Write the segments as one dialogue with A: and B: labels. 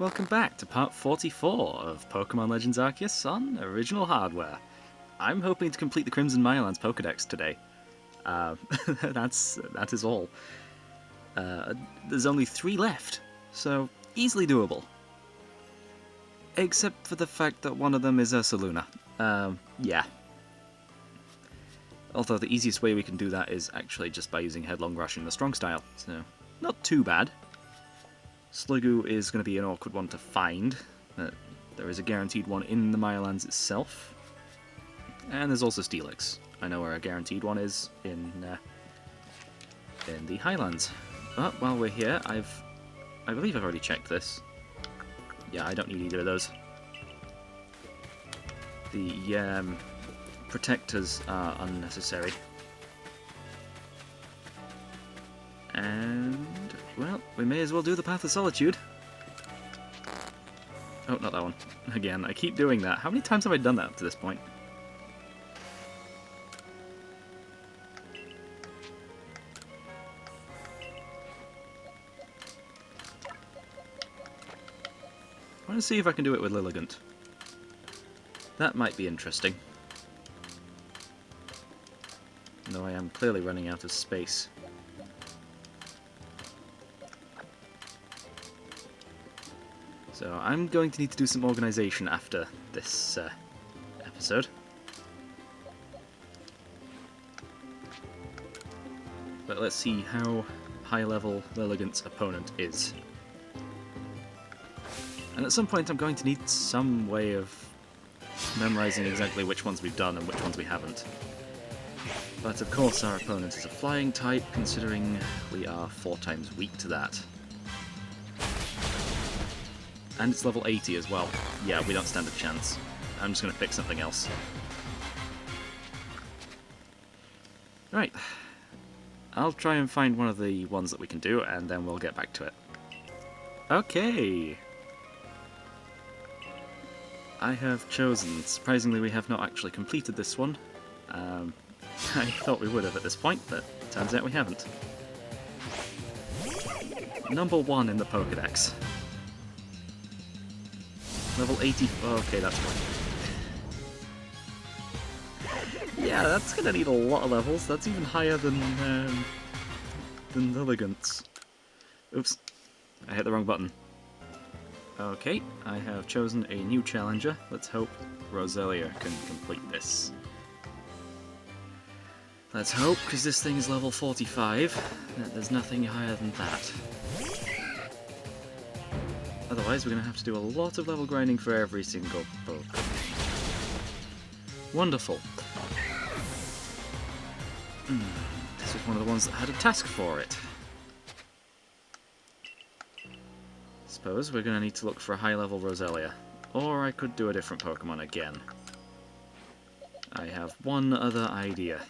A: welcome back to part 44 of Pokémon Legends Arceus on original hardware. I'm hoping to complete the Crimson Mirelands Pokédex today. That is all. There's only 3 left, so easily doable. Except for the fact that one of them is Ursaluna. Yeah. Although the easiest way we can do that is actually just by using Headlong Rush in the strong style, so not too bad. Sliggoo is going to be an awkward one to find. There is a guaranteed one in the Mirelands itself. And there's also Steelix. I know where a guaranteed one is in the Highlands. But while we're here, I believe I've already checked this. Yeah, I don't need either of those. The protectors are unnecessary. And, well, we may as well do the Path of Solitude. Oh, not that one. Again, I keep doing that. How many times have I done that up to this point? I want to see if I can do it with Lilligant. That might be interesting. Though I am clearly running out of space. So I'm going to need to do some organisation after this episode. But let's see how high level Lilligant's opponent is. And at some point I'm going to need some way of memorising exactly which ones we've done and which ones we haven't. But of course our opponent is a flying type, considering we are 4 times weak to that. And it's level 80 as well. Yeah, we don't stand a chance. I'm just going to pick something else. Right. I'll try and find one of the ones that we can do, and then we'll get back to it. Okay! I have chosen. Surprisingly, we have not actually completed this one. I thought we would have at this point, but turns out we haven't. Number 1 in the Pokédex. Level 80... Oh, okay, that's fine. Yeah, that's gonna need a lot of levels. That's even higher than Lilligant's. Oops. I hit the wrong button. Okay, I have chosen a new challenger. Let's hope Roselia can complete this. Let's hope, because this thing is level 45, that there's nothing higher than that. Otherwise, we're going to have to do a lot of level grinding for every single Pokemon. Wonderful. This was one of the ones that had a task for it. Suppose we're going to need to look for a high-level Roselia. Or I could do a different Pokemon again. I have one other idea.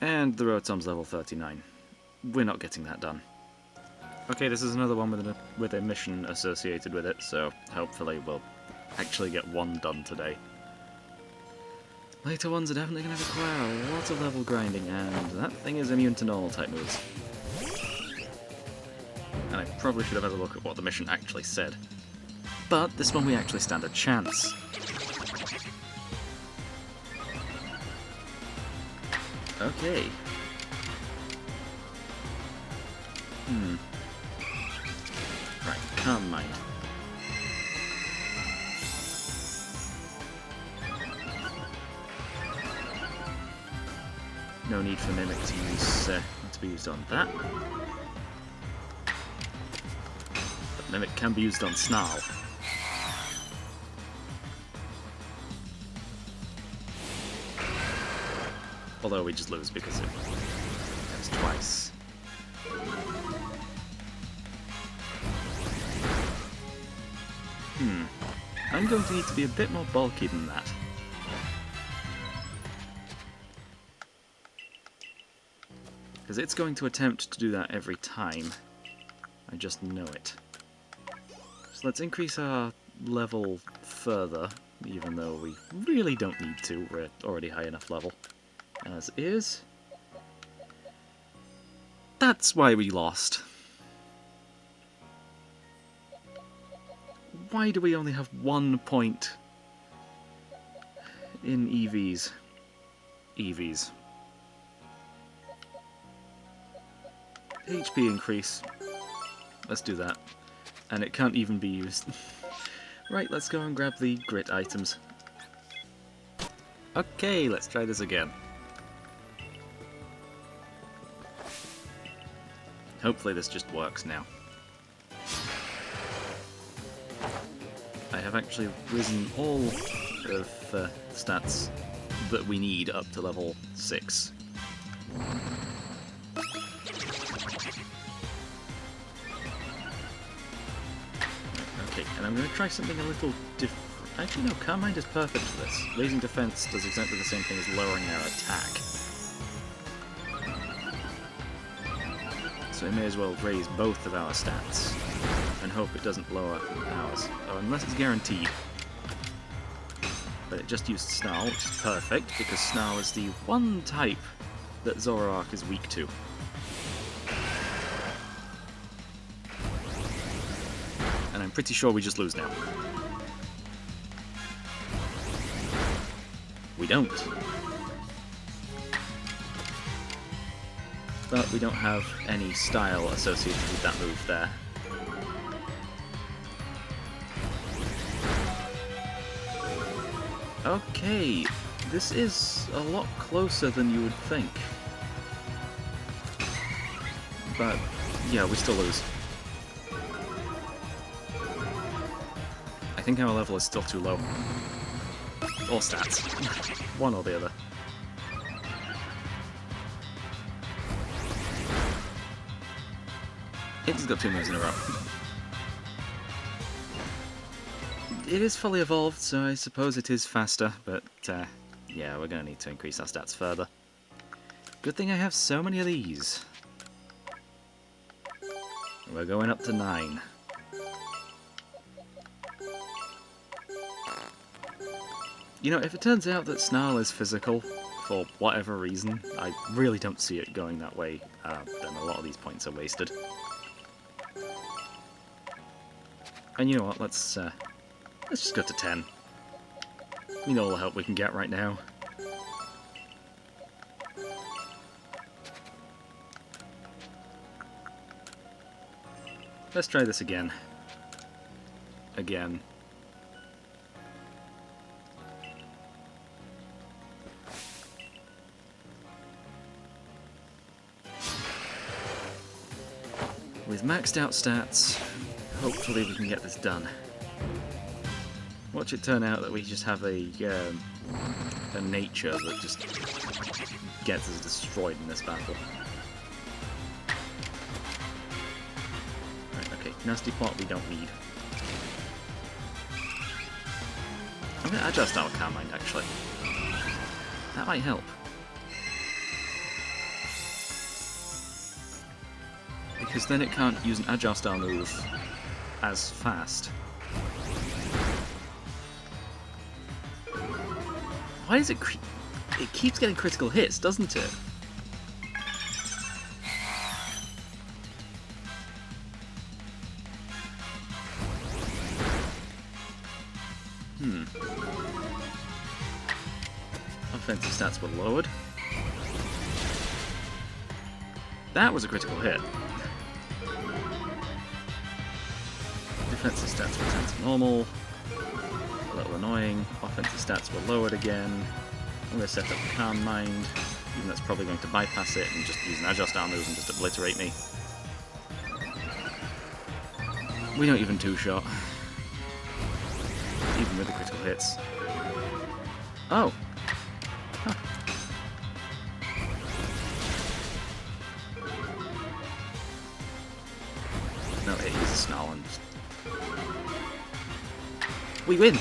A: And the Rotom's level 39. We're not getting that done. Okay, this is another one with a mission associated with it, so hopefully we'll actually get one done today. Later ones are definitely going to require a lot of level grinding, and that thing is immune to normal type moves. And I probably should have had a look at what the mission actually said. But this one we actually stand a chance. Okay. Right, calm mind. No need for Mimic to be used on that. But Mimic can be used on Snarl. Although we just lose because it hits twice. I'm going to need to be a bit more bulky than that. Because it's going to attempt to do that every time. I just know it. So let's increase our level further, even though we really don't need to. We're already high enough level. As is. That's why we lost. Why do we only have 1 point in Eevees? Eevees. HP increase. Let's do that. And it can't even be used. Right, let's go and grab the grit items. Okay, let's try this again. Hopefully this just works now. I have actually risen all of stats that we need up to level 6. Okay, and I'm going to try something a little different. Actually, no, Calm Mind is perfect for this. Raising defense does exactly the same thing as lowering their attack. So we may as well raise both of our stats and hope it doesn't lower ours. Oh, unless it's guaranteed. But it just used Snarl, which is perfect, because Snarl is the one type that Zoroark is weak to. And I'm pretty sure we just lose now. We don't. But we don't have any style associated with that move there. Okay, this is a lot closer than you would think. But, yeah, we still lose. I think our level is still too low. Or stats. One or the other. It's got 2 moves in a row. It is fully evolved, so I suppose it is faster, but yeah, we're going to need to increase our stats further. Good thing I have so many of these. We're going up to 9. You know, if it turns out that Snarl is physical, for whatever reason, I really don't see it going that way, then a lot of these points are wasted. And you know what, let's just go to 10. We need all the help we can get right now. Let's try this again. Again. With maxed out stats, hopefully we can get this done. Watch it turn out that we just have a nature that just gets us destroyed in this battle. Right, okay, nasty plot we don't need. I'm going to adjust our Calm Mind actually. That might help. Because then it can't use an Agile style move as fast. Why does it it keeps getting critical hits, doesn't it? Offensive stats were lowered. That was a critical hit. Defensive stats were turned to normal. A little annoying. Offensive stats were lowered again. I'm going to set up Calm Mind, even though that's probably going to bypass it and just use an Agile style move and just obliterate me. We don't even two-shot. Even with the critical hits. Oh! Huh. No, it uses Snarl and just... We win!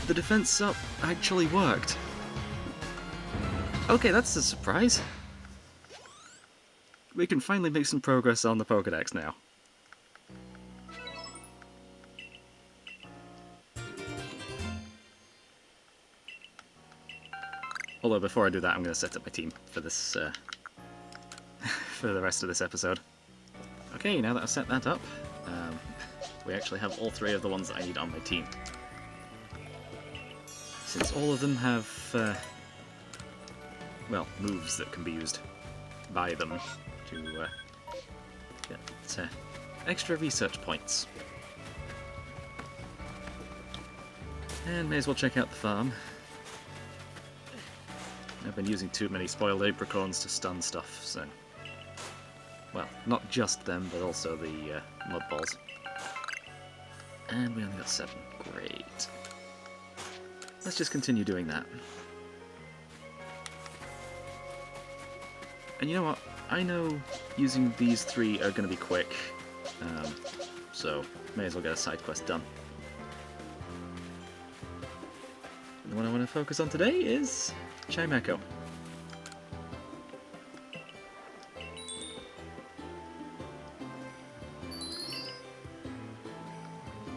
A: The defense up actually worked. Okay, that's a surprise. We can finally make some progress on the Pokédex now. Although before I do that, I'm going to set up my team for this, for the rest of this episode. Okay, now that I've set that up, we actually have all three of the ones that I need on my team. Since all of them have, well, moves that can be used by them to get extra research points. And may as well check out the farm. I've been using too many spoiled apricorns to stun stuff, so... Well, not just them, but also the mud balls. And we only got 7. Great. Let's just continue doing that. And you know what? I know using these 3 are going to be quick, so may as well get a side quest done. The one I want to focus on today is Chimecho.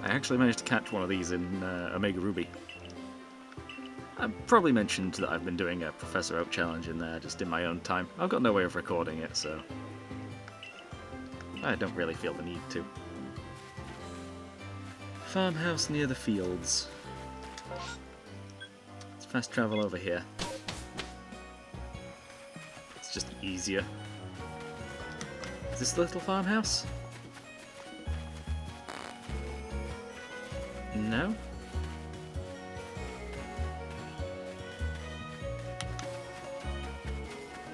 A: I actually managed to catch one of these in Omega Ruby. I probably mentioned that I've been doing a Professor Oak challenge in there just in my own time. I've got no way of recording it, so I don't really feel the need to. Farmhouse near the fields. Let's fast travel over here. It's just easier. Is this the little farmhouse? No?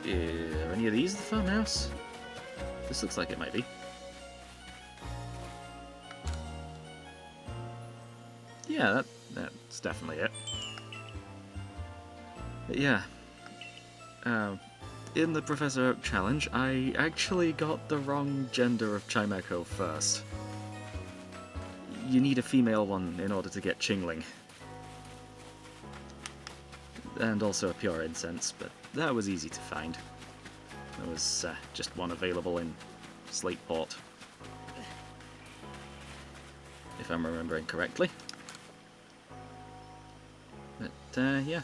A: Are any of these the farmhouse? This looks like it might be. Yeah, that's definitely it. But yeah. In the Professor Oak challenge, I actually got the wrong gender of Chimecho first. You need a female one in order to get Chingling. And also a pure incense, but that was easy to find. There was just one available in Slateport, if I'm remembering correctly. But yeah.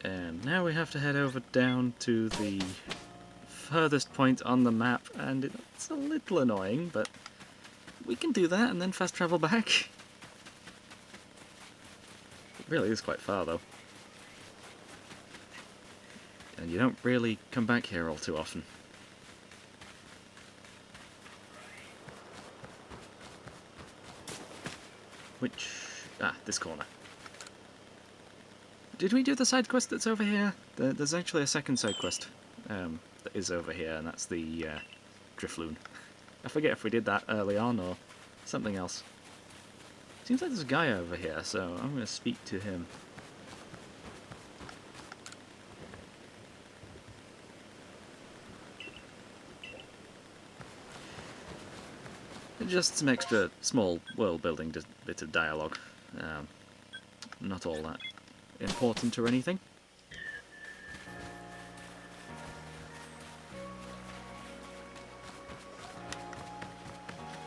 A: And now we have to head over down to the furthest point on the map, and it's a little annoying, but we can do that and then fast travel back. It really is quite far, though. And you don't really come back here all too often. Which... ah, this corner. Did we do the side quest that's over here? There's actually a second side quest that is over here, and that's the Drifloon. I forget if we did that early on or something else. Seems like there's a guy over here, so I'm going to speak to him. Just some extra small world building bit of dialogue. Not all that important or anything.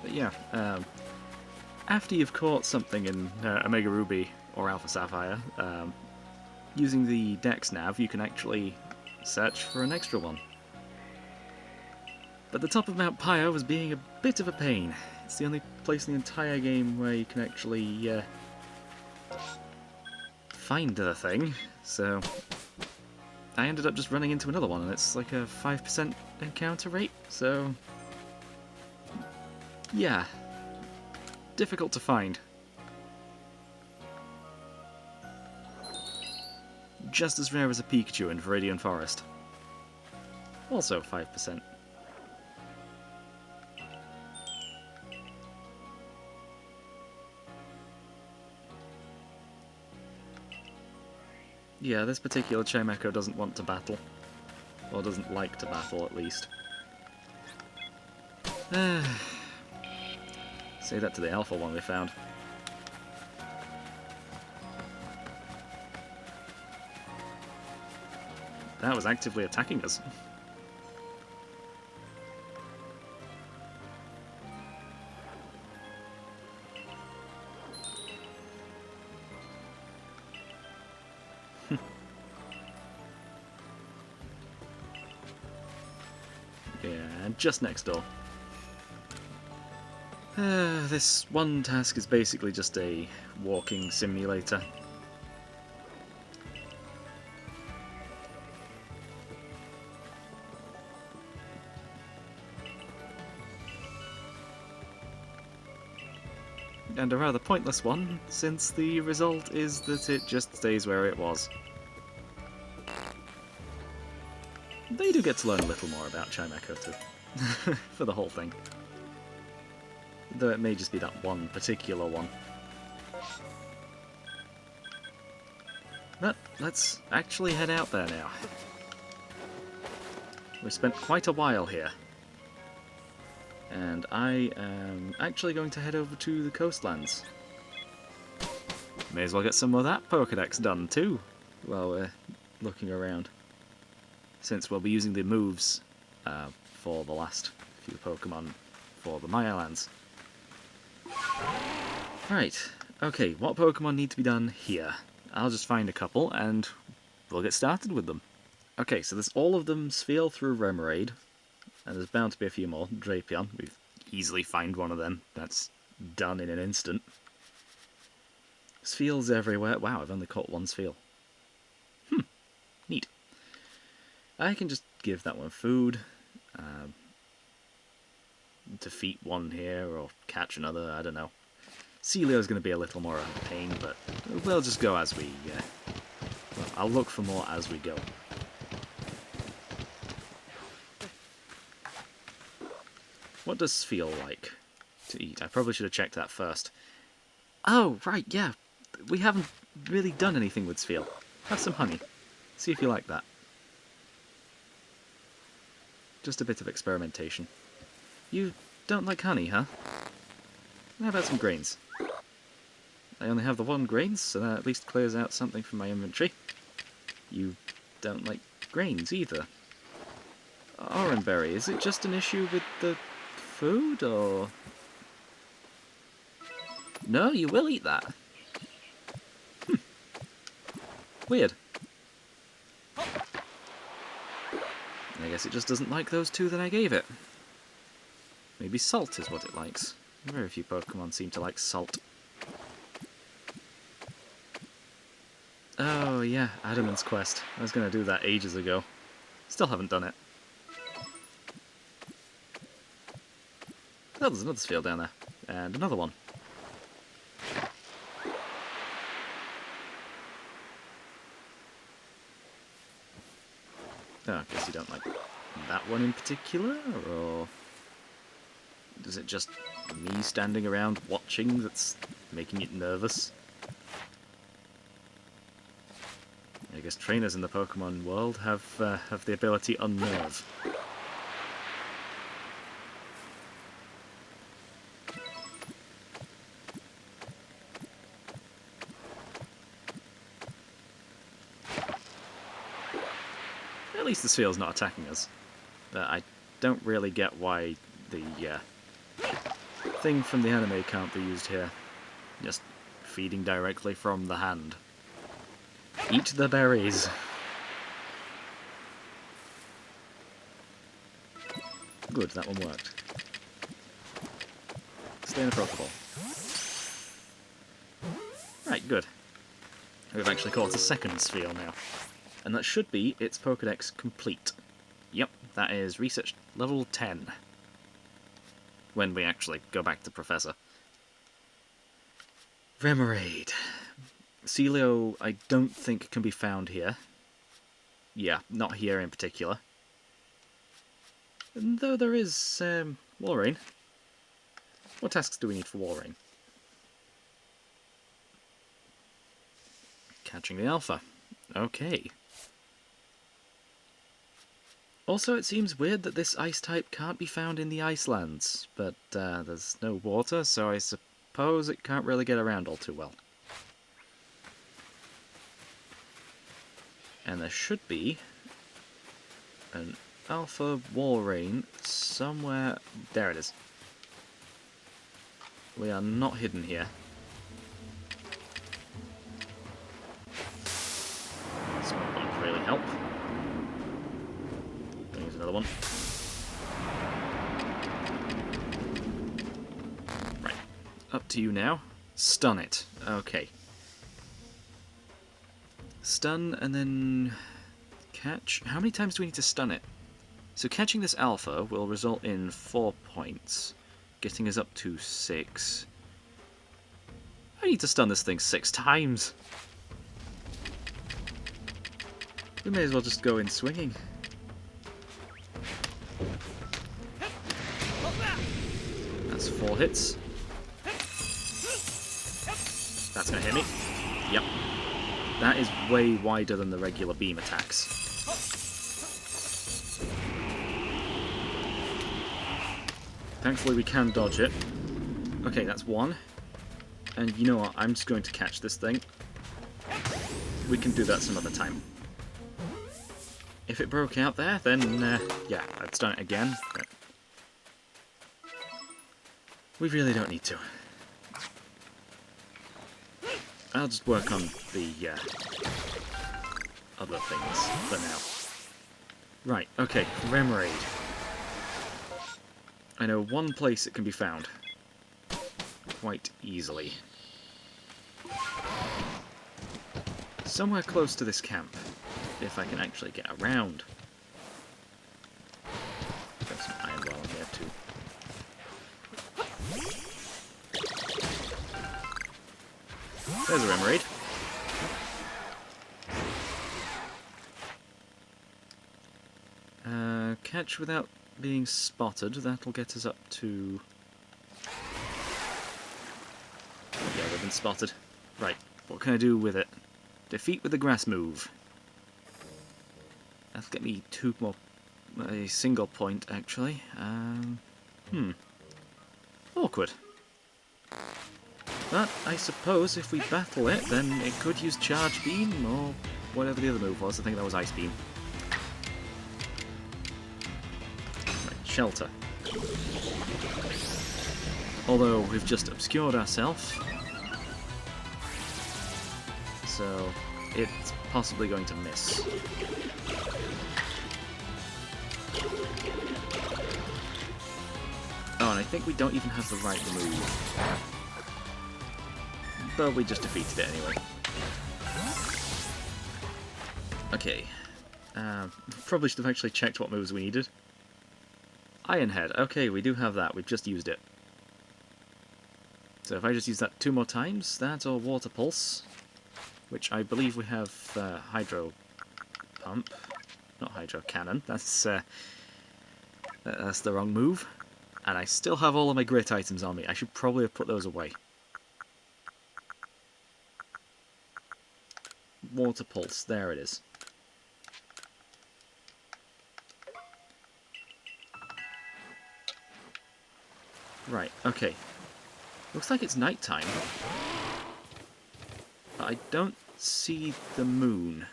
A: But yeah, after you've caught something in Omega Ruby or Alpha Sapphire, using the Dex nav you can actually search for an extra one. But the top of Mount Pyre was being a bit of a pain. It's the only place in the entire game where you can actually find the thing, so I ended up just running into another one, and it's like a 5% encounter rate, so yeah, difficult to find. Just as rare as a Pikachu in Viridian Forest. Also 5%. Yeah, this particular Chimecho doesn't want to battle. Or doesn't like to battle, at least. Say that to the alpha one we found. That was actively attacking us. I'm just next door. This one task is basically just a walking simulator. And a rather pointless one, since the result is that it just stays where it was. They do get to learn a little more about Chimecho too, for the whole thing. Though it may just be that one particular one. But let's actually head out there now. We've spent quite a while here. And I am actually going to head over to the coastlands. May as well get some of that Pokédex done too, while we're looking around. Since we'll be using the moves for the last few Pokemon for the Mirelands. Right, okay, what Pokemon need to be done here? I'll just find a couple and we'll get started with them. Okay, so there's all of them Spheal through Remoraid. And there's bound to be a few more. Drapion, we've easily find one of them. That's done in an instant. Spheals everywhere. Wow, I've only caught one Spheal. Neat. I can just give that one food. Defeat one here, or catch another, I don't know. Celio's going to be a little more of a pain, but we'll just go as we... well, I'll look for more as we go. What does Spheal like to eat? I probably should have checked that first. Oh, right, yeah. We haven't really done anything with Spheal. Have some honey. See if you like that. Just a bit of experimentation. You don't like honey, huh? How about some grains? I only have the one grains, so that at least clears out something from my inventory. You don't like grains either. Oranberry, is it just an issue with the food, or... No, you will eat that. Weird. I guess it just doesn't like those two that I gave it. Maybe salt is what it likes. Very few Pokemon seem to like salt. Oh yeah, Adaman's Quest. I was going to do that ages ago. Still haven't done it. Oh, there's another Spheal down there. And another one. Oh, I guess you don't like that one in particular, or... Is it just me standing around watching that's making it nervous? I guess trainers in the Pokemon world have the ability to unnerve. At least the Spheal's not attacking us. But I don't really get why the thing from the anime can't be used here. Just feeding directly from the hand. Eat the berries. Good, that one worked. Stay in the Pokeball. Right, good. We've actually caught a second Spheal now. And that should be its Pokédex complete. Yep, that is research level 10. When we actually go back to Professor. Remoraid. Celio, I don't think can be found here. Yeah, not here in particular. And though there is Walrein. What tasks do we need for Walrein? Catching the Alpha. Okay. Also, it seems weird that this ice type can't be found in the Icelands, but there's no water, so I suppose it can't really get around all too well. And there should be an Alpha Walrein somewhere... There it is. We are not hidden here. This won't really help. There's another one. up to you now. Stun it. Okay. Stun and then catch. How many times do we need to stun it? So catching this alpha will result in 4 points, getting us up to 6. I need to stun this thing 6 times. We may as well just go in swinging. That's 4 hits. That's gonna hit me. Yep. That is way wider than the regular beam attacks. Thankfully we can dodge it. Okay, that's 1. And you know what, I'm just going to catch this thing. We can do that some other time. If it broke out there, then, yeah, I'd stun it again. But we really don't need to. I'll just work on the other things for now. Right, okay, Remoraid. I know one place it can be found. Quite easily. Somewhere close to this camp. If I can actually get around. Got some iron well in here too. There's a Remoraid. Catch without being spotted. That'll get us up to... Yeah, we've been spotted. Right, what can I do with it? Defeat with the grass move. That'll get me 2 more... a single point, actually. Awkward. But I suppose if we battle it, then it could use Charge Beam, or whatever the other move was. I think that was Ice Beam. Right, Shelter. Although we've just obscured ourselves. So it's possibly going to miss. Oh, and I think we don't even have the right move. But we just defeated it anyway. Okay. Probably should have actually checked what moves we needed. Iron Head. Okay, we do have that. We've just used it. So if I just use that 2 more times, that or Water Pulse, which I believe we have Hydro Pump. Not Hydro Cannon. That's the wrong move. And I still have all of my grit items on me. I should probably have put those away. Water Pulse, there it is. Right, okay. Looks like it's nighttime. But I don't see the moon.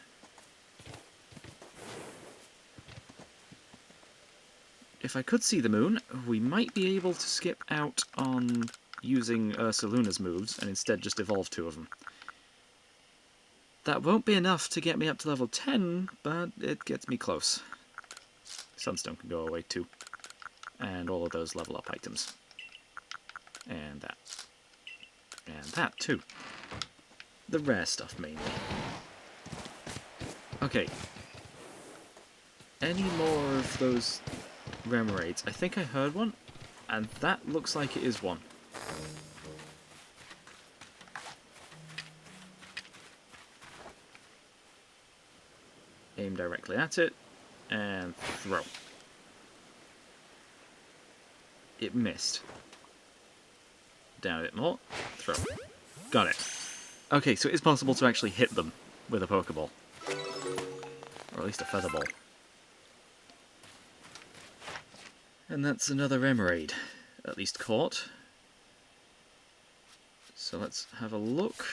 A: If I could see the moon, we might be able to skip out on using Ursaluna's moves and instead just evolve 2 of them. That won't be enough to get me up to level 10, but it gets me close. Sunstone can go away too. And all of those level up items. And that. And that too. The rare stuff mainly. Okay. Any more of those Remoraids? I think I heard one, and that looks like it is one. Aim directly at it, and throw. It missed. Down a bit more, throw. Got it. Okay, so it's possible to actually hit them with a Pokeball. Or at least a Feather Ball. And that's another Remoraid, at least caught. So let's have a look.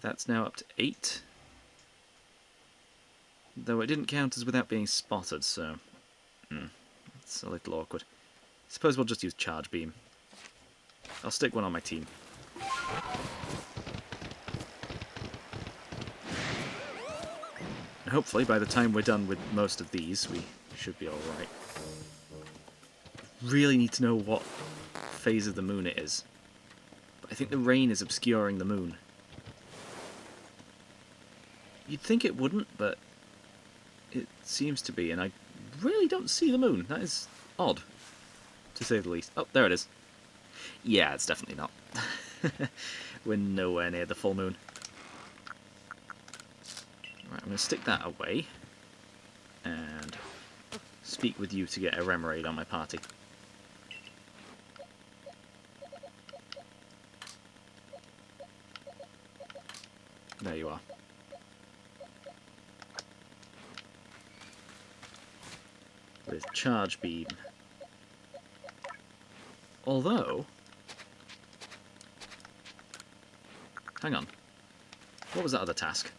A: That's now up to 8. Though it didn't count as without being spotted, so... it's a little awkward. Suppose we'll just use Charge Beam. I'll stick one on my team. And hopefully by the time we're done with most of these, we should be alright. Really need to know what phase of the moon it is. But I think the rain is obscuring the moon. You'd think it wouldn't, but it seems to be, and I really don't see the moon. That is odd, to say the least. Oh, there it is. Yeah, it's definitely not. We're nowhere near the full moon. Right, I'm going to stick that away, and speak with you to get a Remoraid on my party. There you are. With Charge Beam. Although... hang on. What was that other task?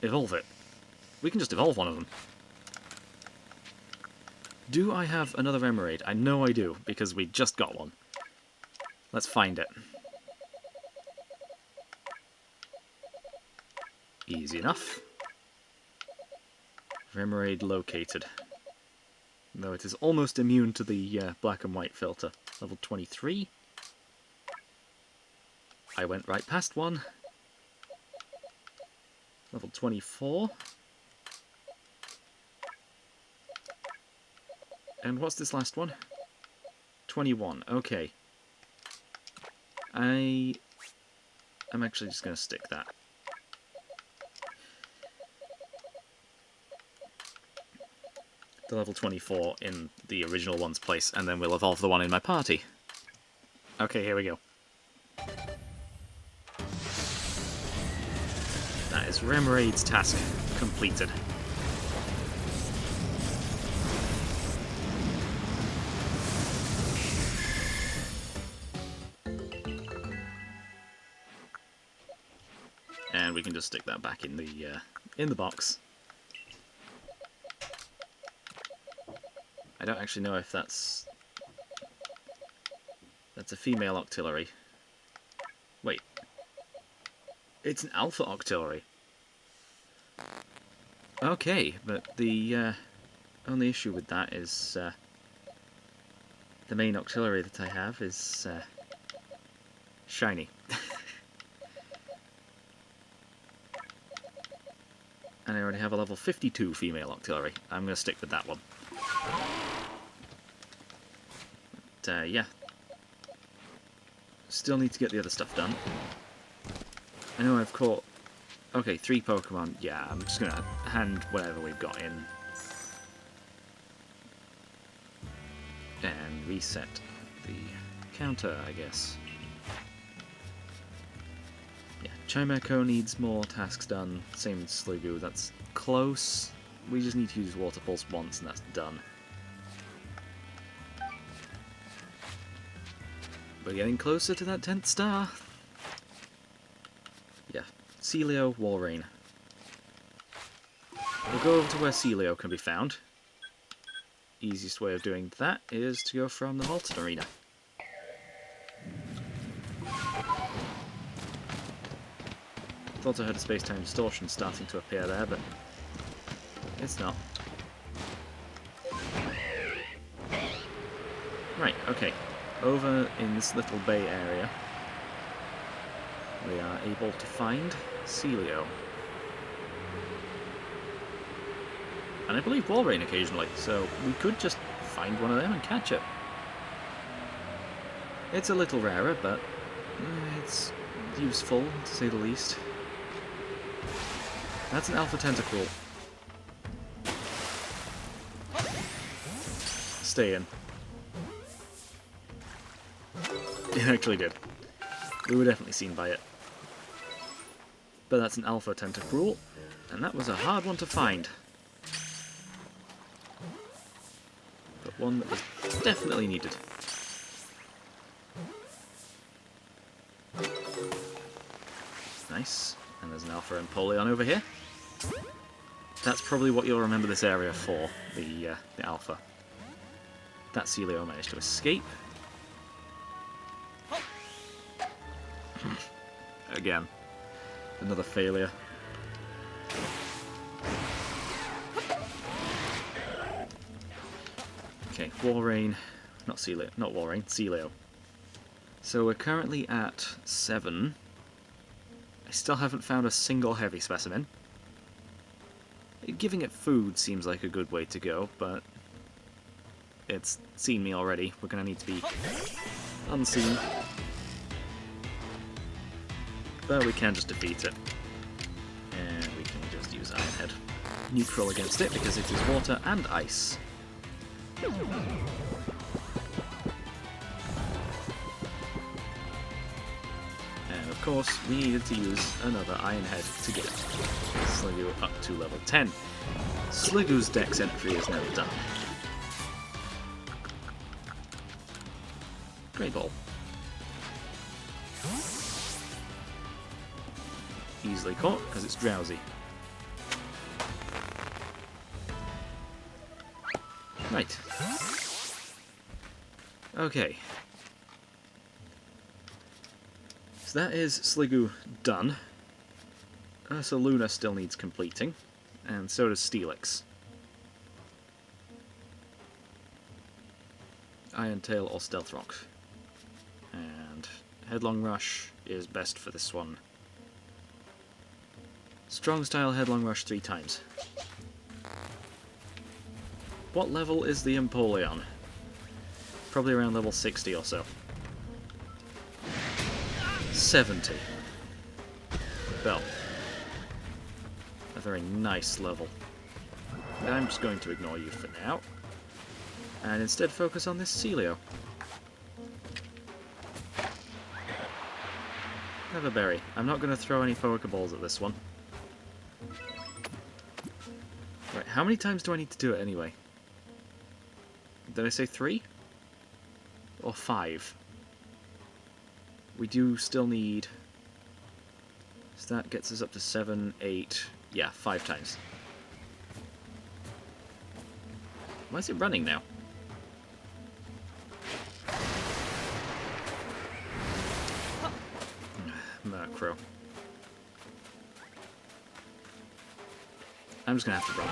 A: Evolve it. We can just evolve one of them. Do I have another Remoraid? I know I do, because we just got one. Let's find it. Easy enough. Remoraid located. Though it is almost immune to the black and white filter. Level 23. I went right past one. Level 24. And what's this last one? 21. Okay. I'm actually just going to stick that. The level 24 in the original one's place, and then we'll evolve the one in my party. Okay, here we go. That is Remoraid's task completed. And we can just stick that back in the box. I don't actually know if that's a female Octillery. Wait. It's an Alpha Octillery. Okay, but the only issue with that is the main Octillery that I have is shiny. And I already have a level 52 female Octillery. I'm going to stick with that one. But, yeah. Still need to get the other stuff done. I know I've caught... okay, 3 Pokemon. Yeah, I'm just going to hand whatever we've got in. And reset the counter, I guess. Yeah, Chimeco needs more tasks done. Same with Sliggoo, that's close. We just need to use Water Pulse once and that's done. We're getting closer to that 10th star. Yeah, Celio, Walrein. We'll go over to where Celio can be found. Easiest way of doing that is to go from the Molten Arena. Thought I heard a space-time distortion starting to appear there, but it's not. Right, okay. Over in this little bay area, we are able to find Celio. And I believe Walrein occasionally, so we could just find one of them and catch it. It's a little rarer, but it's useful, to say the least. That's an Alpha Tentacruel. Stay in. It actually did. We were definitely seen by it. But that's an Alpha Tentacruel, and that was a hard one to find. But one that was definitely needed. Nice. And there's an Alpha Empoleon over here. That's probably what you'll remember this area for, the Alpha. That Celio managed to escape. Again, another failure. Okay, Walrein, not Celio, not Walrein, Celio. So we're currently at 7. I still haven't found a single heavy specimen. Giving it food seems like a good way to go, but it's seen me already. We're going to need to be unseen. But we can just defeat it. And we can just use Iron Head. Neutral against it because it is water and ice. And of course, we needed to use another Iron Head to get Sliggoo up to level 10. Sliggoo's Dex entry is now done. Great Ball. Easily caught, because it's drowsy. Right. Okay. So that is Sliggoo done. Ursaluna still needs completing, and so does Steelix. Iron Tail or Stealth Rock. And Headlong Rush is best for this one. Strong Style Headlong Rush 3 times. What level is the Empoleon? Probably around level 60 or so. 70. Well, a very nice level. But I'm just going to ignore you for now. And instead focus on this Celio. Have a berry. I'm not going to throw any Pokeballs at this one. Right, how many times do I need to do it anyway? Did I say 3? Or 5? We do still need... So that gets us up to 7, 8... Yeah, 5 times. Why is it running now? Murkrow. I'm just gonna have to run.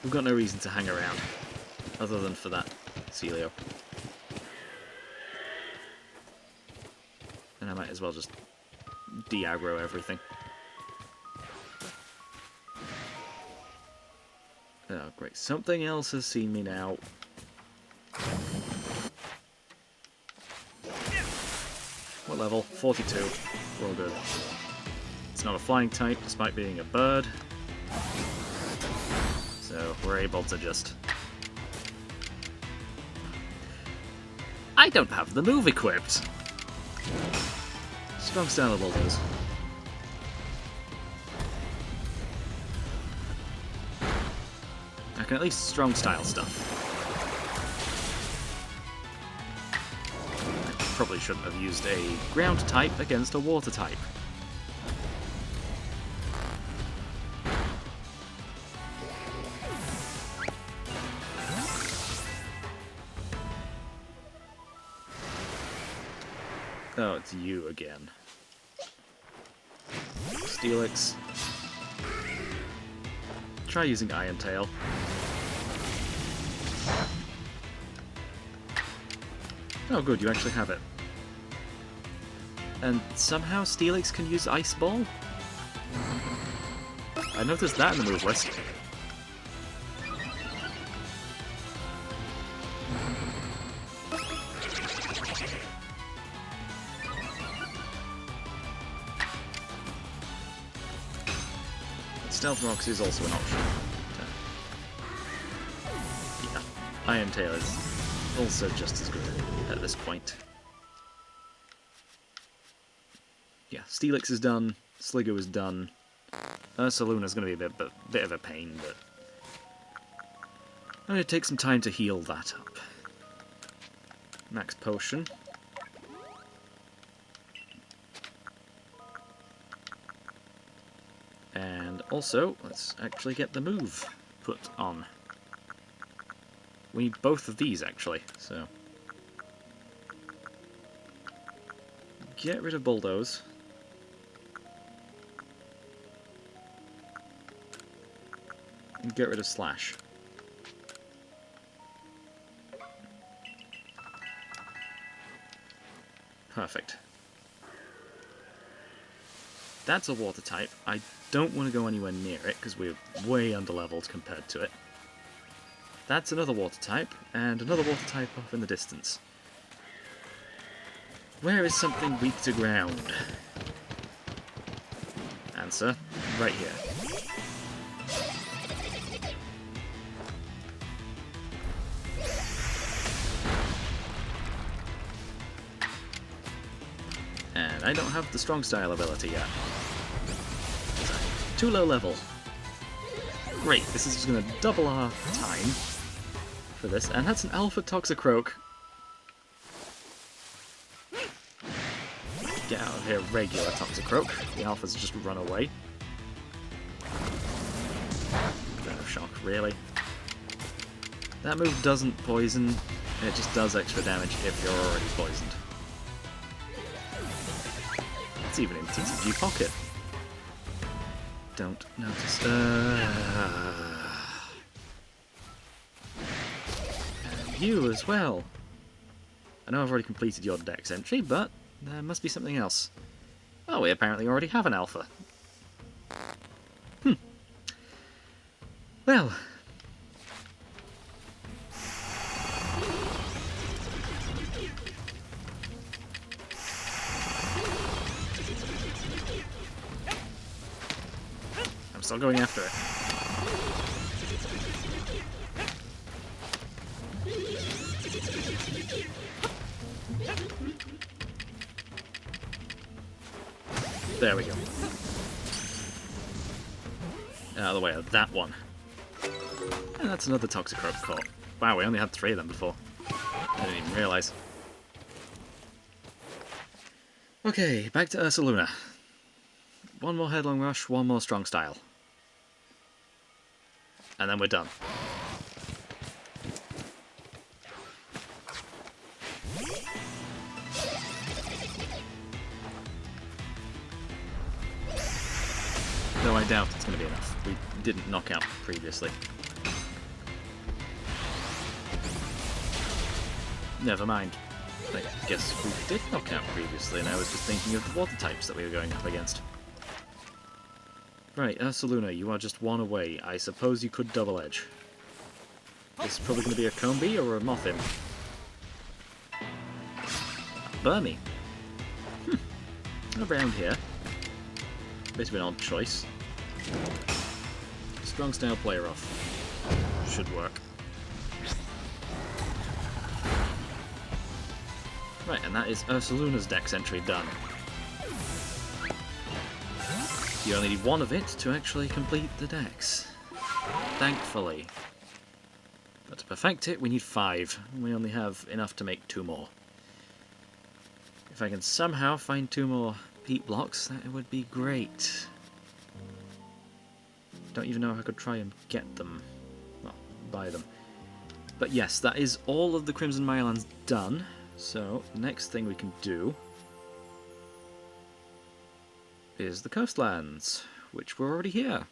A: We've got no reason to hang around, other than for that Celio. And I might as well just de-aggro everything. Oh, great. Something else has seen me now. What level? 42. We're all good. It's not a flying type, despite being a bird. So we're able to just... I don't have the move equipped! Strong Style of Bulldoze. I can at least Strong Style stuff. I probably shouldn't have used a ground type against a water type. Oh, it's you again. Steelix. Try using Iron Tail. Oh good, you actually have it. And somehow Steelix can use Ice Ball? I noticed that in the move list. Stealth Rocks is also an option. Yeah, Iron Tail is also just as good at this point. Yeah, Steelix is done, Sliggoo is done. Ursaluna's going to be a bit of a pain, but I'm going to take some time to heal that up. Max Potion. And also, let's actually get the move put on. We need both of these, actually, so... Get rid of Bulldoze. And get rid of Slash. Perfect. That's a water type. I don't want to go anywhere near it because we're way underleveled compared to it. That's another water type, and another water type off in the distance. Where is something weak to ground? Answer, right here. And I don't have the strong style ability yet. Too low level. Great, this is just going to double our time for this, and that's an Alpha Toxicroak. Get out of here, regular Toxicroak. The Alphas just run away. Venom Shock, really? That move doesn't poison, it just does extra damage if you're already poisoned. It's even in TCG Pocket. Don't notice. And you as well. I know I've already completed your dex entry, but there must be something else. Oh, we apparently already have an alpha. Well. I'm still going after it. There we go. Out of the way of that one. And that's another Toxicroak caught. Wow, we only had 3 of them before. I didn't even realise. Okay, back to Ursaluna. One more Headlong Rush, one more Strong Style. And then we're done. Though I doubt it's going to be enough. We didn't knock out previously. Never mind. I guess we did knock out previously, and I was just thinking of the water types that we were going up against. Right, Ursaluna, you are just one away. I suppose you could double edge. This is probably going to be a Combi or a Mothim. Burmy. Around here. Bit of an odd choice. Strong style player off. Should work. Right, and that is Ursaluna's dex entry done. You only need one of it to actually complete the dex. Thankfully. But to perfect it, we need 5. We only have enough to make 2 more. If I can somehow find 2 more peat blocks, that would be great. Don't even know if I could try and get them. Well, buy them. But yes, that is all of the Crimson Mirelands done. So, the next thing we can do is the coastlands, which were already here.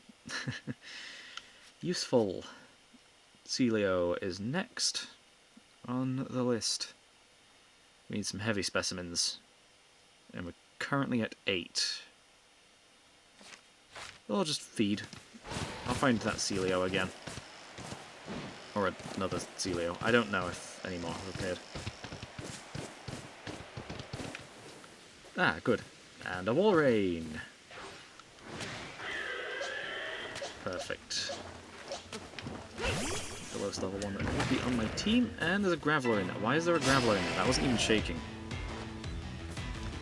A: Useful. Celio is next on the list. We need some heavy specimens, and we're currently at 8. I'll just feed. I'll find that Celio again. Or another Celio. I don't know if any more have appeared. Ah, good. And a Walrein. Perfect. The lowest level one that could be on my team. And there's a Graveler in there. Why is there a Graveler in there? That wasn't even shaking.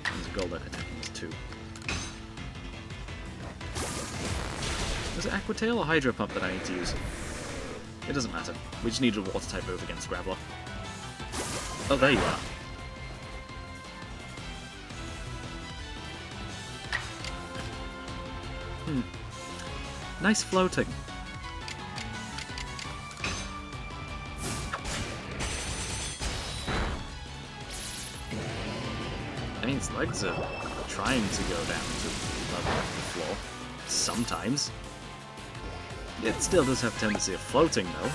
A: And there's a Golduck attacking us too. Was it Aqua Tail or Hydro Pump that I need to use? It doesn't matter. We just needed a water type move against Graveler. Oh, there you are. Nice floating. I mean, its legs are trying to go down to level the floor. Sometimes. It still does have a tendency of floating, though.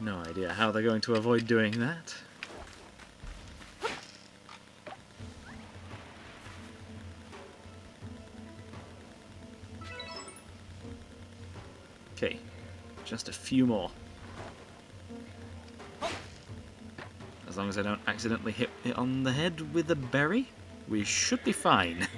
A: No idea how they're going to avoid doing that. Okay, just a few more. As long as I don't accidentally hit it on the head with a berry, we should be fine.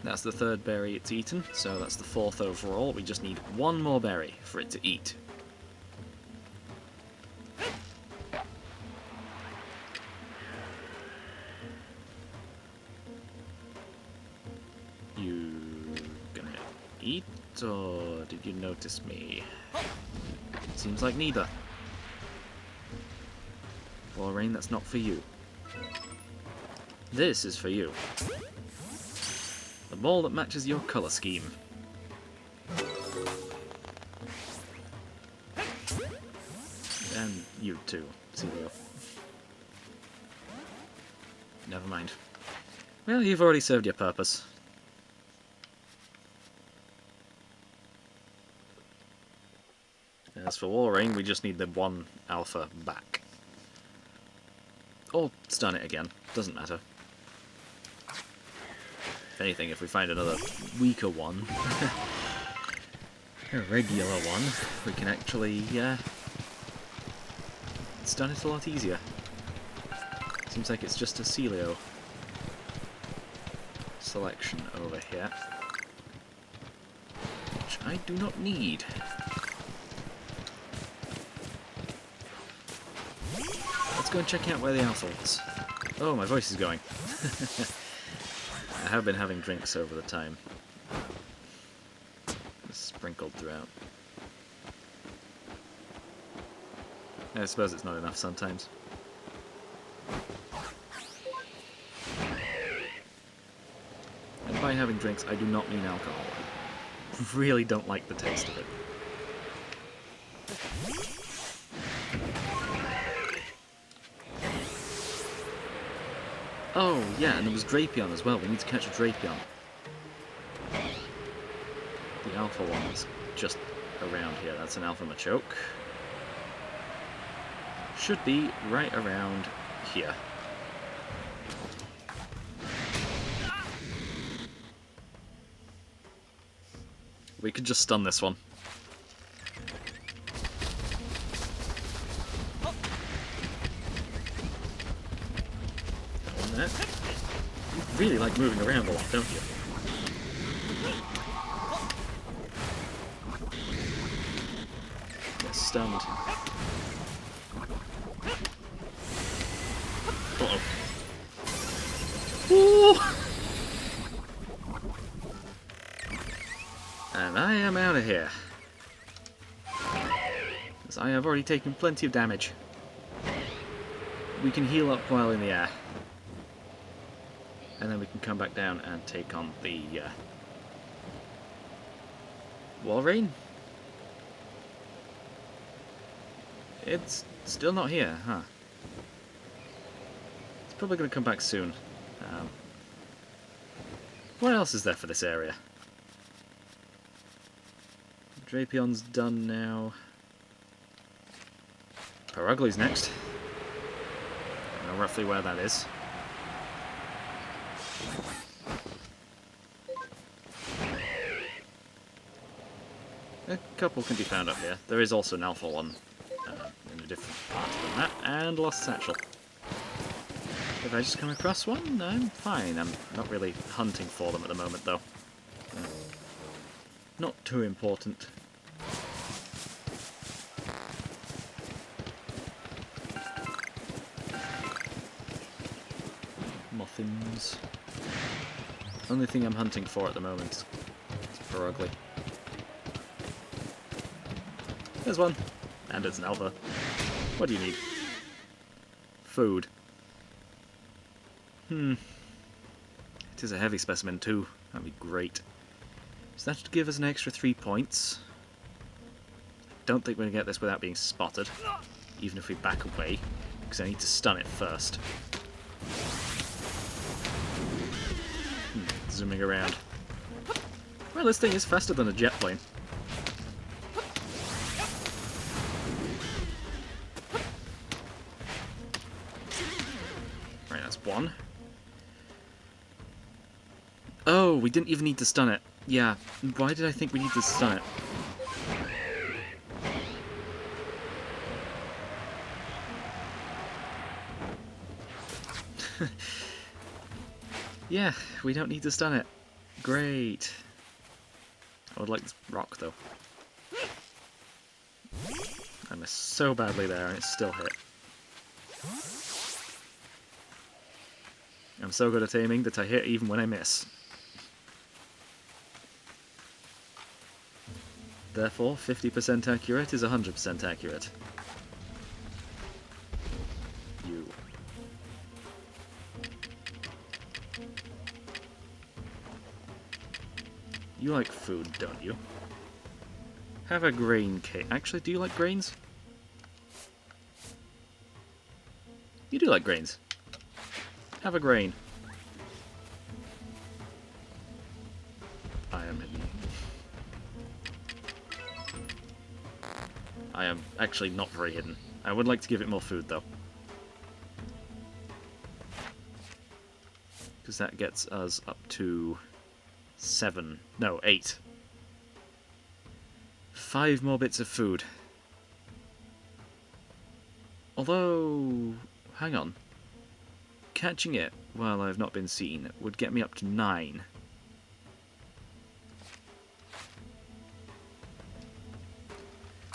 A: That's the third berry it's eaten, so that's the fourth overall. We just need one more berry for it to eat. You gonna eat, or did you notice me? Seems like neither. Well, Rain, that's not for you. This is for you. The ball that matches your colour scheme. And you too, Celio. Never mind. Well, you've already served your purpose. As for Warring, we just need the one alpha back. Or stun it again, doesn't matter. If anything, if we find another weaker one, a regular one, we can actually stun it a lot easier. Seems like it's just a Celio selection over here, which I do not need. Let's go and check out where the alpha was. Oh, my voice is going. I have been having drinks over the time. Sprinkled throughout. I suppose it's not enough sometimes. And by having drinks, I do not mean alcohol. I really don't like the taste of it. Oh, yeah, and there was Drapion as well. We need to catch a Drapion. The alpha one is just around here. That's an alpha Machoke. Should be right around here. We could just stun this one. You really like moving around a lot, don't you? Get stunned. Uh-oh. Ooh! And I am out of here. As I have already taken plenty of damage. We can heal up while in the air. And then we can come back down and take on the Walrein. It's still not here, huh? It's probably going to come back soon. What else is there for this area? Drapion's done now. Paragli's next. I know roughly where that is. A couple can be found up here. There is also an alpha one in a different part than that, and Lost Satchel. If I just come across one, I'm fine. I'm not really hunting for them at the moment, though. Not too important. Muffins. Only thing I'm hunting for at the moment is Parugly. There's one. And it's an alpha. What do you need? Food. It is a heavy specimen too. That'd be great. So that should give us an extra 3 points. Don't think we're going to get this without being spotted. Even if we back away. Because I need to stun it first. Zooming around. Well, this thing is faster than a jet plane. we didn't even need to stun it. Yeah, why did I think we need to stun it? Yeah, we don't need to stun it. Great. I would like this rock, though. I missed so badly there, and it still hit. I'm so good at aiming that I hit even when I miss. Therefore, 50% accurate is 100% accurate. You. You like food, don't you? Have a grain cake. Actually, do you like grains? You do like grains. Have a grain. I am hidden. I am actually not very hidden. I would like to give it more food, though. Because that gets us up to 7. No, 8. 5 more bits of food. Although... hang on. Catching it while I've not been seen would get me up to 9.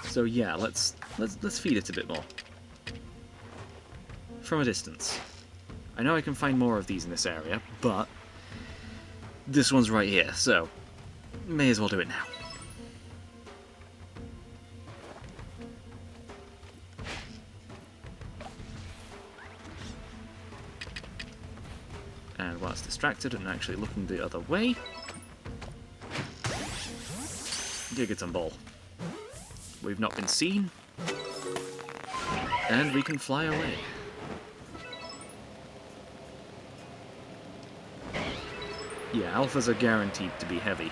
A: So yeah, let's feed it a bit more. From a distance. I know I can find more of these in this area, but this one's right here, so may as well do it now. And whilst distracted and actually looking the other way, Gigaton Ball. We've not been seen, and we can fly away. Yeah, alphas are guaranteed to be heavy.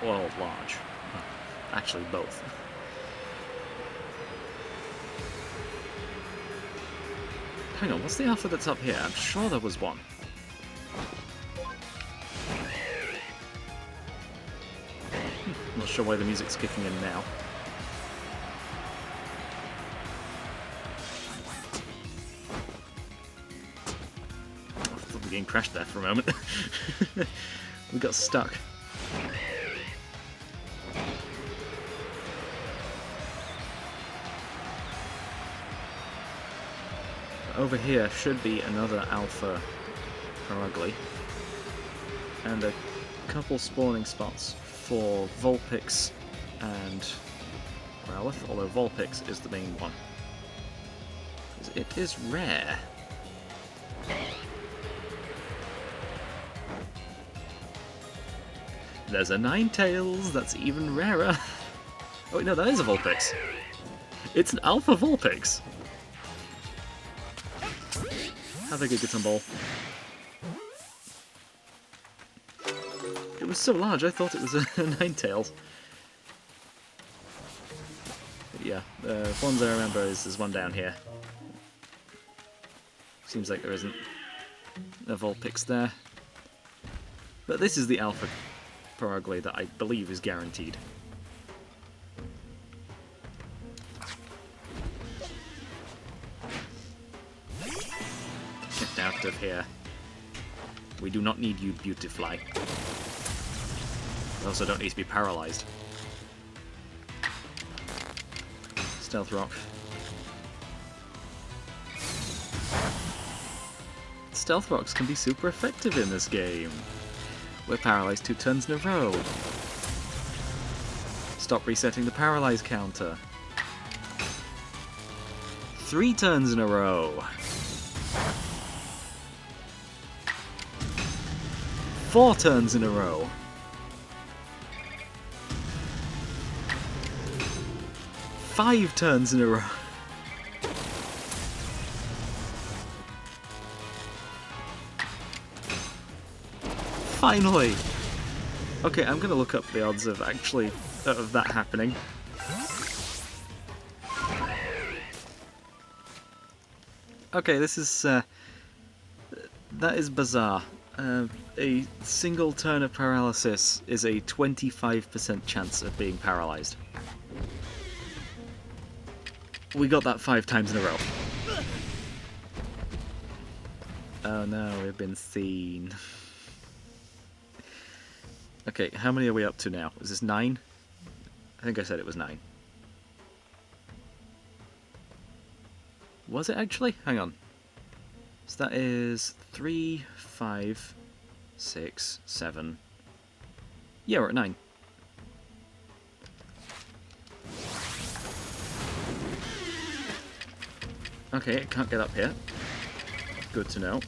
A: Or large. Well, actually, both. Hang on, what's the alpha that's up here? I'm sure there was one. Not sure why the music's kicking in now. I thought the game crashed there for a moment. We got stuck. Over here should be another alpha Perugly. And a couple spawning spots for Vulpix and Growlithe, although Vulpix is the main one. It is rare. There's a Ninetales, that's even rarer. Oh wait, no, that is a Vulpix. It's an Alpha Vulpix. Have a Gigaton Ball. It was so large, I thought it was a Ninetales. But yeah, the ones I remember is there's one down here. Seems like there isn't a Vulpix there. But this is the Alpha Perugly that I believe is guaranteed. Get out of here. We do not need you, Beautifly. We also don't need to be paralyzed. Stealth Rock. Stealth Rocks can be super effective in this game. We're paralyzed 2 turns in a row. Stop resetting the paralyze counter. 3 turns in a row. 4 turns in a row. 5 turns in a row. Finally! Okay, I'm gonna look up the odds of of that happening. Okay, this is that is bizarre. A single turn of paralysis is a 25% chance of being paralyzed. We got that 5 times in a row. Oh no, we've been seen. Okay, how many are we up to now? Is this 9? I think I said it was 9. Was it actually? Hang on. So that is 3, 5, 6, 7. Yeah, we're at 9. Okay, it can't get up here. Good to know.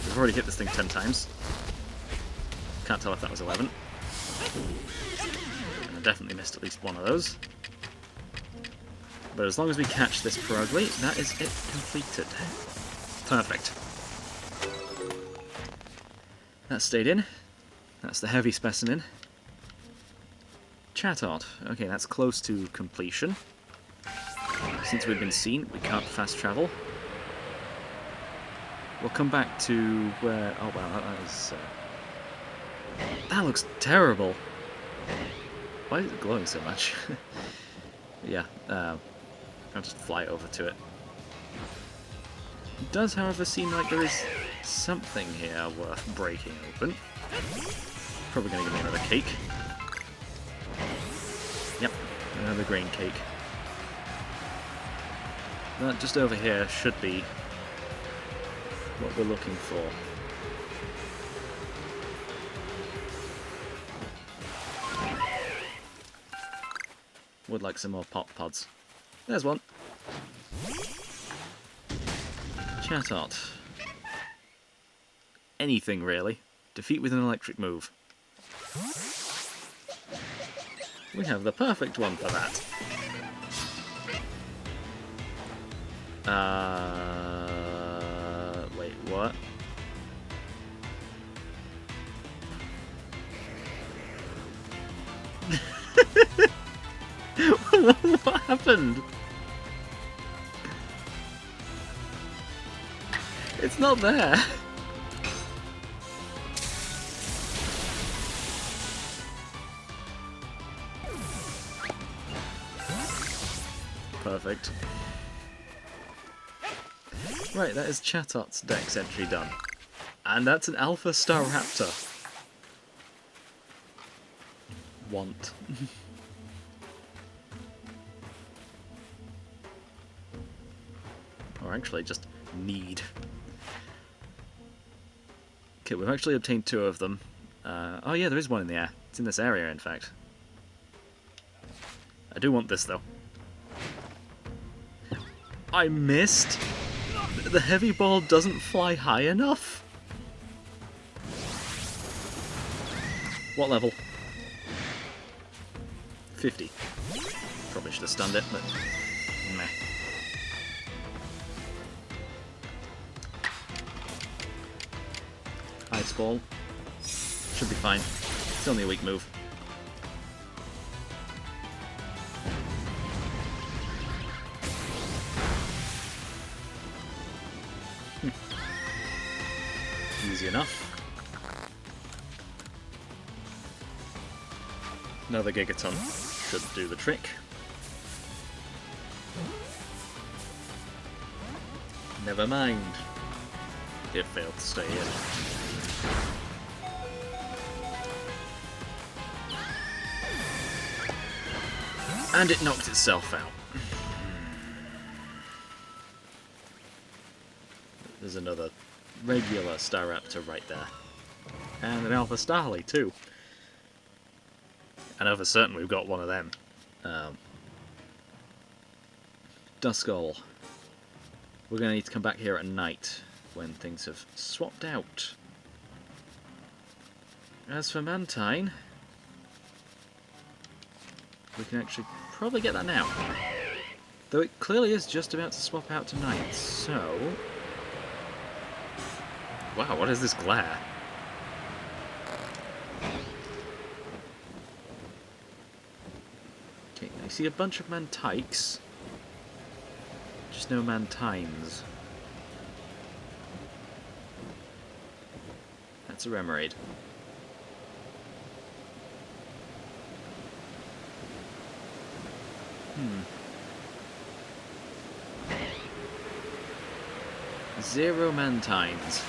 A: We've already hit this thing 10 times. Can't tell if that was 11. And I definitely missed at least one of those. But as long as we catch this Perugly, that is it completed. Perfect. That stayed in. That's the heavy specimen. Chatot. Okay, that's close to completion. Since we've been seen, we can't fast travel. We'll come back to where... Oh wow, that is... That looks terrible. Why is it glowing so much? Yeah, I'll just fly over to it. It does, however, seem like there is something here worth breaking open. Probably going to give me another cake. Yep, another green cake. That just over here should be what we're looking for. Would like some more pop pods. There's one. Chatot. Anything really. Defeat with an electric move. We have the perfect one for that. Wait, what? What happened? It's not there. Perfect. Right, that is Chatot's Dex entry done. And that's an Alpha Staraptor. Want. Or actually, just need. Okay, we've actually obtained 2 of them. Oh yeah, there is one in the air. It's in this area, in fact. I do want this, though. I missed! The heavy ball doesn't fly high enough! What level? 50. Probably should have stunned it, but meh. Ice ball. Should be fine. It's only a weak move. Easy enough. Another Gigaton should do the trick. Never mind. It failed to stay in. And it knocked itself out. There's another regular Staraptor right there. And an Alpha Starly too. I know for certain we've got one of them. Duskull. We're going to need to come back here at night when things have swapped out. As for Mantine, we can actually probably get that now. Though it clearly is just about to swap out tonight, so... Wow, what is this glare? see a bunch of Mantikes. Just no Mantines. That's a Remoraid. Zero Mantines.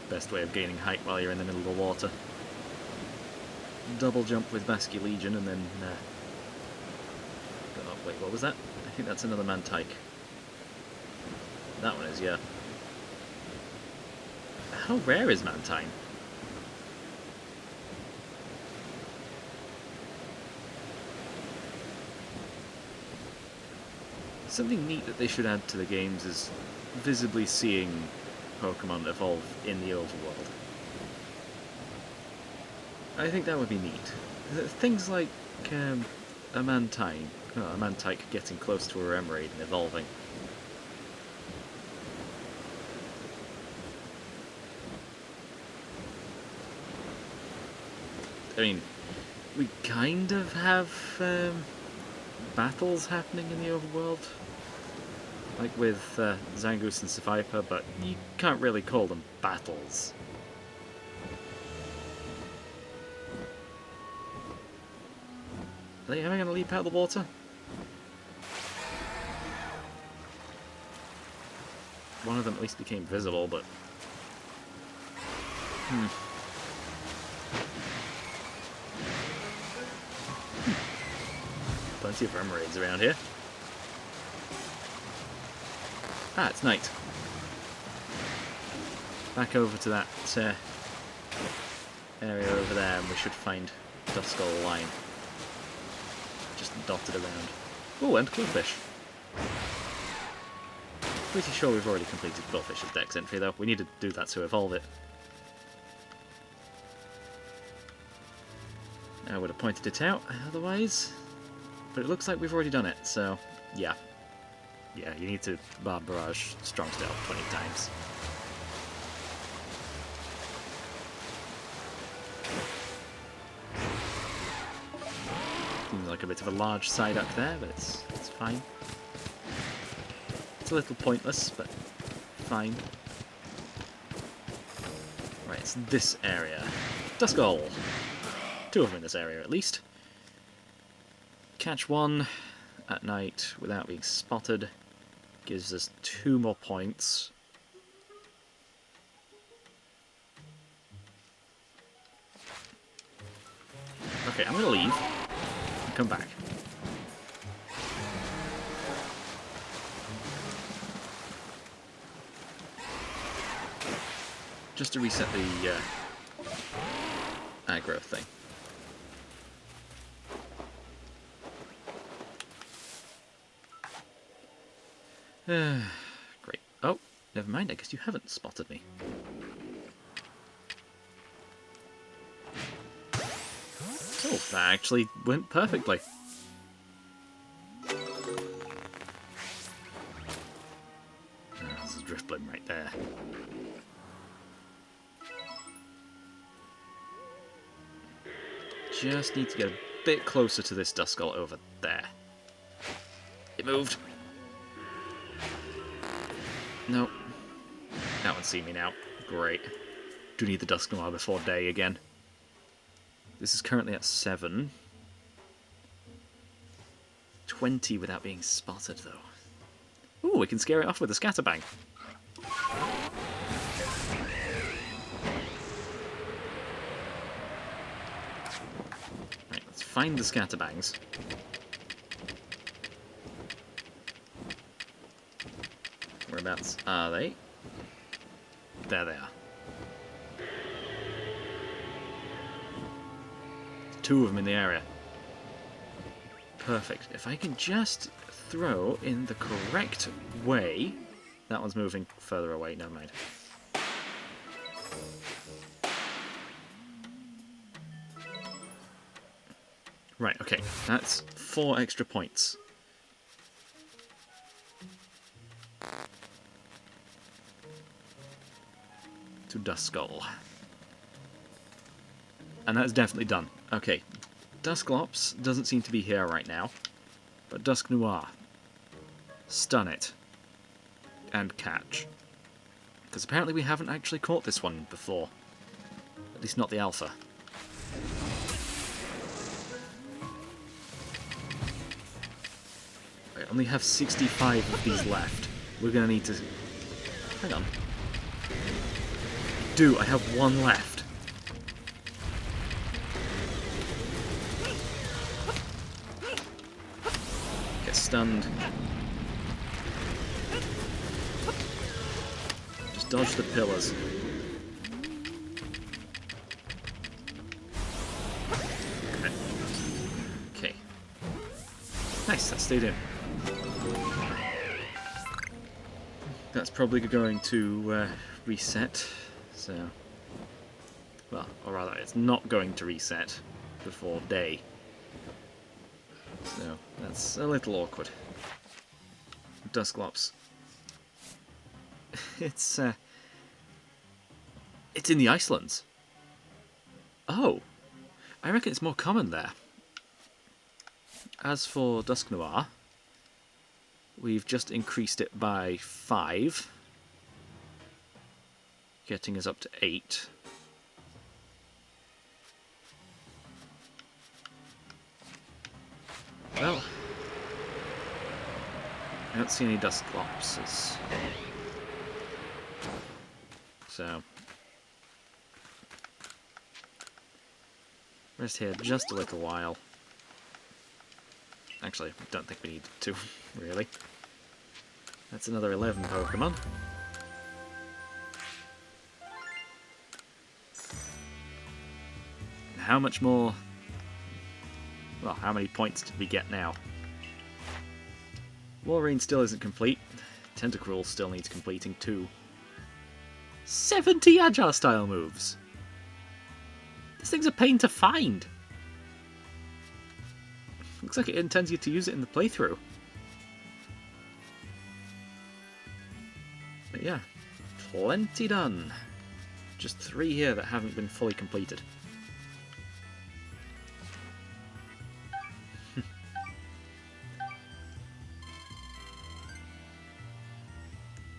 A: Best way of gaining height while you're in the middle of the water. Double jump with Basky Legion and then... oh, wait, what was that? I think that's another Mantike. That one is, yeah. How rare is Mantine? Something neat that they should add to the games is visibly seeing Pokemon evolve in the overworld. I think that would be neat. Things like a Mantine, a Mantike getting close to a Remoraid and evolving. I mean, we kind of have battles happening in the overworld. Like with Zangoose and Seviper, but you can't really call them battles. Are they ever going to leap out of the water? One of them at least became visible, but... Plenty of Remoraids around here. Ah, it's night. Back over to that area over there, and we should find Duskull Line. Just dotted around. Oh, and Quillfish. Pretty sure we've already completed Quillfish's dex entry, though. We need to do that to evolve it. I would have pointed it out otherwise, but it looks like we've already done it, so yeah. Yeah, you need to Barb Barrage Strong Style 20 times. Seems like a bit of a large side up there, but it's fine. It's a little pointless, but fine. Right, it's this area. Duskull! 2 of them in this area, at least. Catch one at night without being spotted gives us 2 more points. Okay, I'm going to leave and come back. Just to reset the aggro thing. Great. Oh, never mind, I guess you haven't spotted me. Oh, that actually went perfectly. There's a Drifblim right there. Just need to get a bit closer to this Duskull over there. It moved. No. That one's seen me now. Great. Do need the Dusknoir before day again. This is currently at 7. 20 without being spotted, though. Ooh, we can scare it off with a Scatterbang. Right, let's find the Scatterbangs. Whereabouts are they? There they are. 2 of them in the area. Perfect. If I can just throw in the correct way... That one's moving further away, never mind. Right, okay. That's 4 extra points. To Duskull. And that's definitely done. Okay, Dusclops doesn't seem to be here right now, but Dusk Noir. Stun it. And catch. Because apparently we haven't actually caught this one before. At least not the alpha. I only have 65 of these left. We're going to need to... Hang on. I have one left. Get stunned. Just dodge the pillars. Okay. Nice, that stayed in. That's probably going to reset, so... Well, or rather, it's not going to reset before day. So, that's a little awkward. Dusclops. It's in the Icelands. Oh! I reckon it's more common there. As for Dusk Noir, we've just increased it by 5, getting us up to 8. Well, I don't see any Dusclopses. So, rest here just a little while. Actually, I don't think we need to, really. That's another 11 Pokemon. How much more... Well, how many points did we get now? Walrein still isn't complete. Tentacruel still needs completing too. 70 Agile style moves! This thing's a pain to find! Looks like it intends you to use it in the playthrough. But yeah, plenty done. Just 3 here that haven't been fully completed.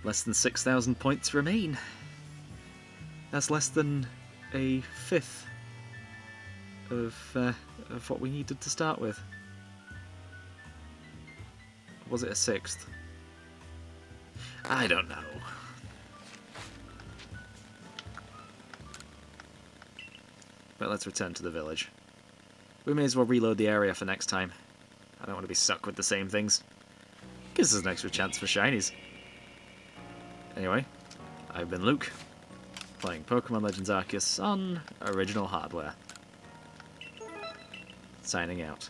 A: Less than 6,000 points remain. That's less than a fifth of what we needed to start with. Was it a sixth? I don't know. But let's return to the village. We may as well reload the area for next time. I don't want to be stuck with the same things. Gives us an extra chance for shinies. Anyway, I've been Luke, playing Pokemon Legends Arceus on original hardware. Signing out.